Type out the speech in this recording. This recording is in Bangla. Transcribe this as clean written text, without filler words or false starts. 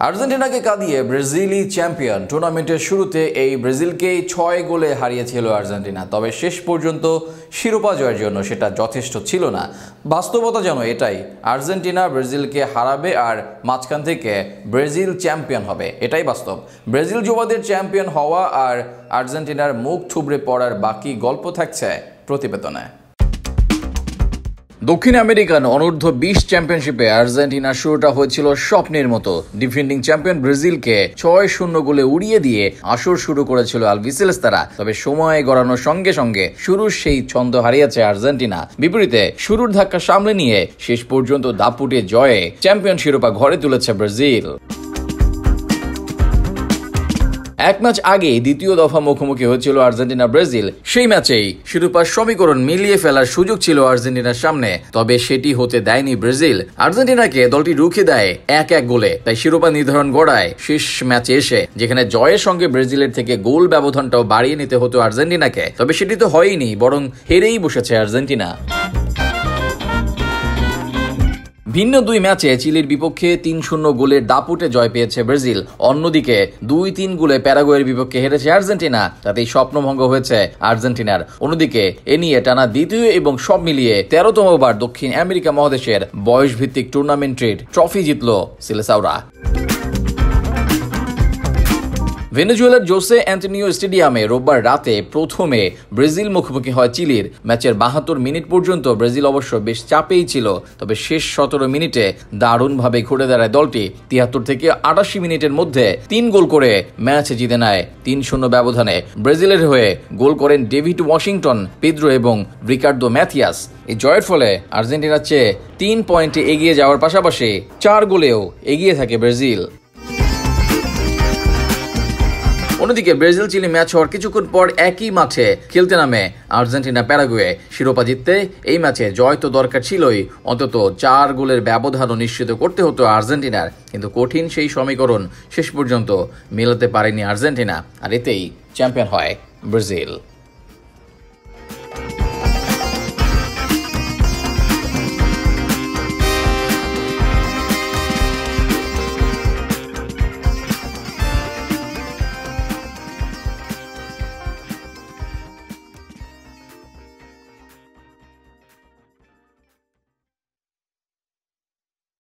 আর্জেন্টিনাকে কাঁদিয়ে ব্রাজিলই চ্যাম্পিয়ন। টুর্নামেন্টের শুরুতে এই ব্রাজিলকেই 6 গোলে হারিয়েছিল আর্জেন্টিনা, তবে শেষ পর্যন্ত শিরোপা জয়ের জন্য সেটা যথেষ্ট ছিল না। বাস্তবতা যেন এটাই, আর্জেন্টিনা ব্রাজিলকে হারাবে আর মাঝখান থেকে ব্রাজিল চ্যাম্পিয়ন হবে, এটাই বাস্তব। ব্রাজিল যুবাদের চ্যাম্পিয়ন হওয়া আর আর্জেন্টিনার মুখ থুবড়ে পড়ার বাকি গল্প থাকছে প্রতিবেদনে। দক্ষিণ আমেরিকান অনূর্ধ্ব 20 চ্যাম্পিয়নশিপে আর্জেন্টিনার শুরুটা হয়েছিল স্বপ্নের মতো। ডিফেন্ডিং চ্যাম্পিয়ন ব্রাজিলকে 6-0 গোলে উড়িয়ে দিয়ে আসর শুরু করেছিল আলবিসেলেস্তারা। তবে সময় গড়ানোর সঙ্গে সঙ্গে শুরুর সেই ছন্দ হারিয়েছে আর্জেন্টিনা। বিপরীতে শুরুর ধাক্কা সামলে নিয়ে শেষ পর্যন্ত দাপুটে জয়ে চ্যাম্পিয়ন শিরোপা ঘরে তুলেছে ব্রাজিল। এক ম্যাচ আগে দ্বিতীয় দফা মুখোমুখি হয়েছিল আর্জেন্টিনা ব্রাজিল। সেই ম্যাচেই শিরোপার সমীকরণ মিলিয়ে ফেলার সুযোগ ছিল আর্জেন্টিনার সামনে, তবে সেটি হতে দেয়নি ব্রাজিল। আর্জেন্টিনাকে দলটি রুখে দেয় 1-1 গোলে, তাই শিরোপা নির্ধারণ গড়ায় শেষ ম্যাচে এসে, যেখানে জয়ের সঙ্গে ব্রাজিলের থেকে গোল ব্যবধানটাও বাড়িয়ে নিতে হতো আর্জেন্টিনাকে। তবে সেটি তো হয়নি, বরং হেরেই বসেছে আর্জেন্টিনা। ভিন্ন দুই ম্যাচে চিলির বিপক্ষে 3-0 গোলের দাপুটে জয় পেয়েছে ব্রাজিল। অন্যদিকে 2-3 গোলে প্যারাগুয়ের বিপক্ষে হেরেছে আর্জেন্টিনা, তাতেই স্বপ্নভঙ্গ হয়েছে আর্জেন্টিনার। অন্যদিকে এ নিয়ে টানা দ্বিতীয় এবং সব মিলিয়ে 13তম বার দক্ষিণ আমেরিকা মহাদেশের বয়সভিত্তিক টুর্নামেন্টের ট্রফি জিতল সিলেসাওরা। ভেনেজুয়েলার জোসে অ্যান্টনিও স্টেডিয়ামে রোববার রাতে প্রথমে ব্রাজিল মুখোমুখি হয় চিলির। ম্যাচের 72 মিনিট পর্যন্ত ব্রাজিল অবশ্য বেশ চাপেই ছিল, তবে শেষ 17 মিনিটে দারুণভাবে ঘুরে দাঁড়ায় দলটি। 73 থেকে 88 মিনিটের মধ্যে 3 গোল করে ম্যাচ জিতে নেয়। 3-0 ব্যবধানে ব্রাজিলের হয়ে গোল করেন ডেভিড ওয়াশিংটন, পেদ্রো এবং রিকার্ডো ম্যাথিয়াস। এই জয়ের ফলে আর্জেন্টিনার চেয়ে 3 পয়েন্টে এগিয়ে যাওয়ার পাশাপাশি 4 গোলেও এগিয়ে থাকে ব্রাজিল। অন্যদিকে ব্রাজিল চিলি ম্যাচ হওয়ার কিছুক্ষণ পর একই মাঠে খেলতে নামে আর্জেন্টিনা প্যারাগুয়ে। শিরোপা জিততে এই ম্যাচে জয় তো দরকার ছিলই, অন্তত 4 গোলের ব্যবধানও নিশ্চিত করতে হতো আর্জেন্টিনার। কিন্তু কঠিন সেই সমীকরণ শেষ পর্যন্ত মেলাতে পারেনি আর্জেন্টিনা, আর এতেই চ্যাম্পিয়ন হয় ব্রাজিল।